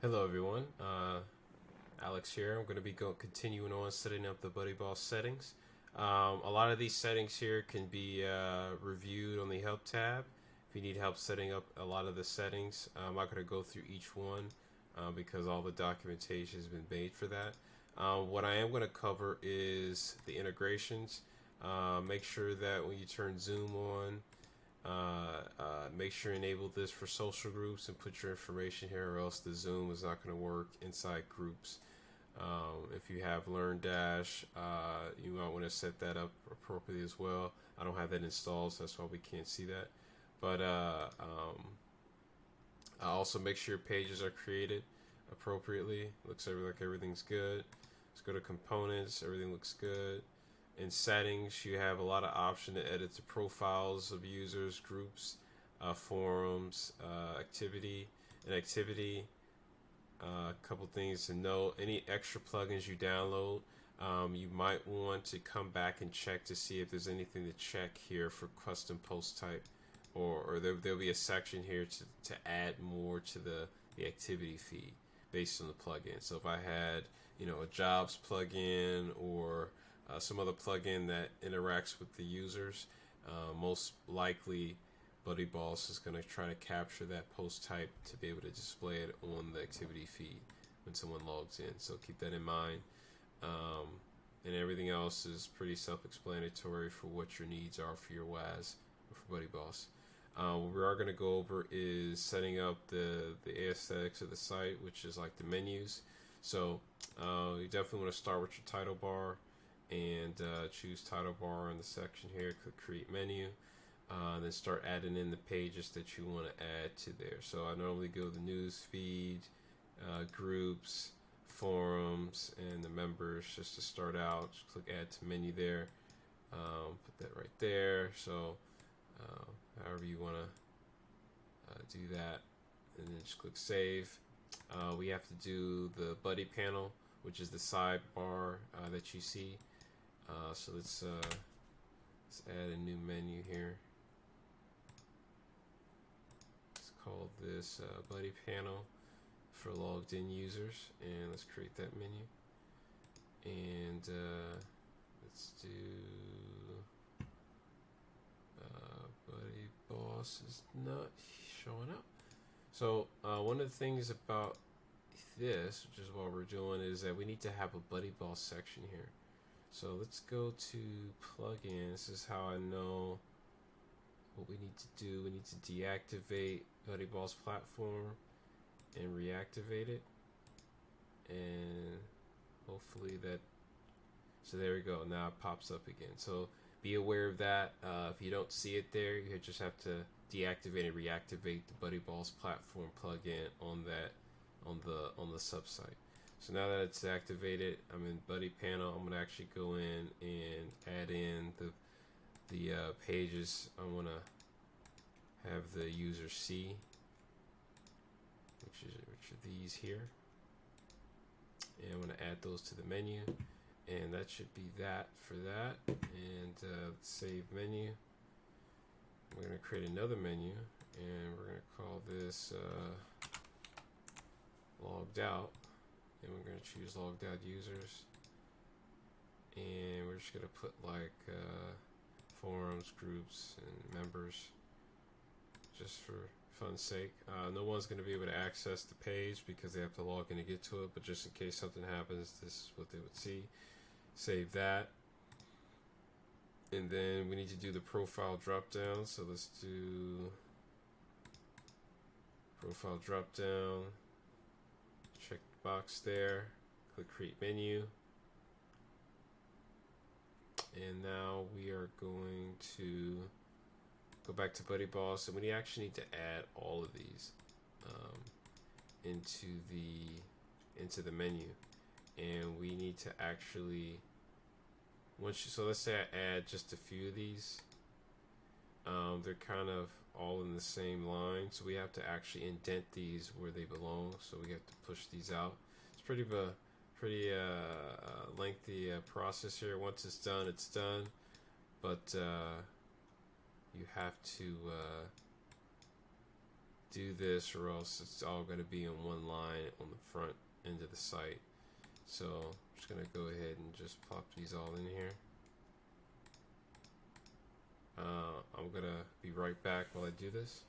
Hello everyone, Alex here. I'm going to be continuing on setting up the Buddyboss settings. A lot of these settings here can be reviewed on the help tab. If you need help setting up a lot of the settings, I'm not going to go through each one because all the documentation has been made for that. What I am going to cover is the integrations. Make sure that when you turn Zoom on, make sure you enable this for social groups and put your information here, or else the Zoom is not going to work inside groups. If you have LearnDash, you might want to set that up appropriately as well. I don't have that installed, so that's why we can't see that. But also make sure your pages are created appropriately. Looks like everything's good. Let's go to components. Everything looks good. In settings, you have a lot of option to edit the profiles of users, groups, forums, activity. A couple things to note: any extra plugins you download, you might want to come back and check to see if there's anything to check here for custom post type, or there'll be a section here to add more to the activity feed based on the plugin. So if I had, a jobs plugin or some other plugin that interacts with the users, most likely Buddyboss is going to try to capture that post type to be able to display it on the activity feed when someone logs in. So keep that in mind. And everything else is pretty self-explanatory for what your needs are for your WAS or for Buddyboss. What we are going to go over is setting up the aesthetics of the site, which is like the menus. So you definitely want to start with your title bar and choose title bar in the section here. Click create menu. Then start adding in the pages that you want to add to there. So I normally go to the news feed, groups, forums, and the members just to start out. Just click add to menu there. Put that right there. So however you want to do that, and then just click save. We have to do the buddy panel, which is the sidebar that you see. So let's add a new menu here. Let's call this buddy panel for logged in users, and let's create that menu. And let's do Buddyboss is not showing up. So one of the things about this, which is what we're doing, is that we need to have a Buddyboss section here. So let's go to plugins. This is how I know what we need to do. We need to deactivate Buddyboss platform and reactivate it, and hopefully that. So there we go. Now it pops up again. So be aware of that. If you don't see it there, you just have to deactivate and reactivate the Buddyboss platform plugin on the subsite. So now that it's activated, I'm in Buddy panel. I'm gonna actually go in and add in the pages I want to have the user see, which are these here, and I'm gonna add those to the menu, and that should be that for that. And save menu. We're gonna create another menu, and we're gonna call this logged out. And we're going to choose logged out users, and we're just going to put like forums, groups, and members, just for fun's sake. No one's going to be able to access the page because they have to log in to get to it, but just in case something happens, this is what they would see. Save that, and then we need to do the profile drop down. So let's do profile drop down. Check the box there, click create menu, and now we are going to go back to Buddyboss, and we actually need to add all of these into the menu, and we need to actually so let's say I add just a few of these. They're kind of all in the same line, so we have to actually indent these where they belong. So we have to push these out. It's pretty lengthy process here. Once it's done. But you have to do this, or else it's all going to be in one line on the front end of the site. So I'm just going to go ahead and just plop these all in here. I'm going to be right back while I do this.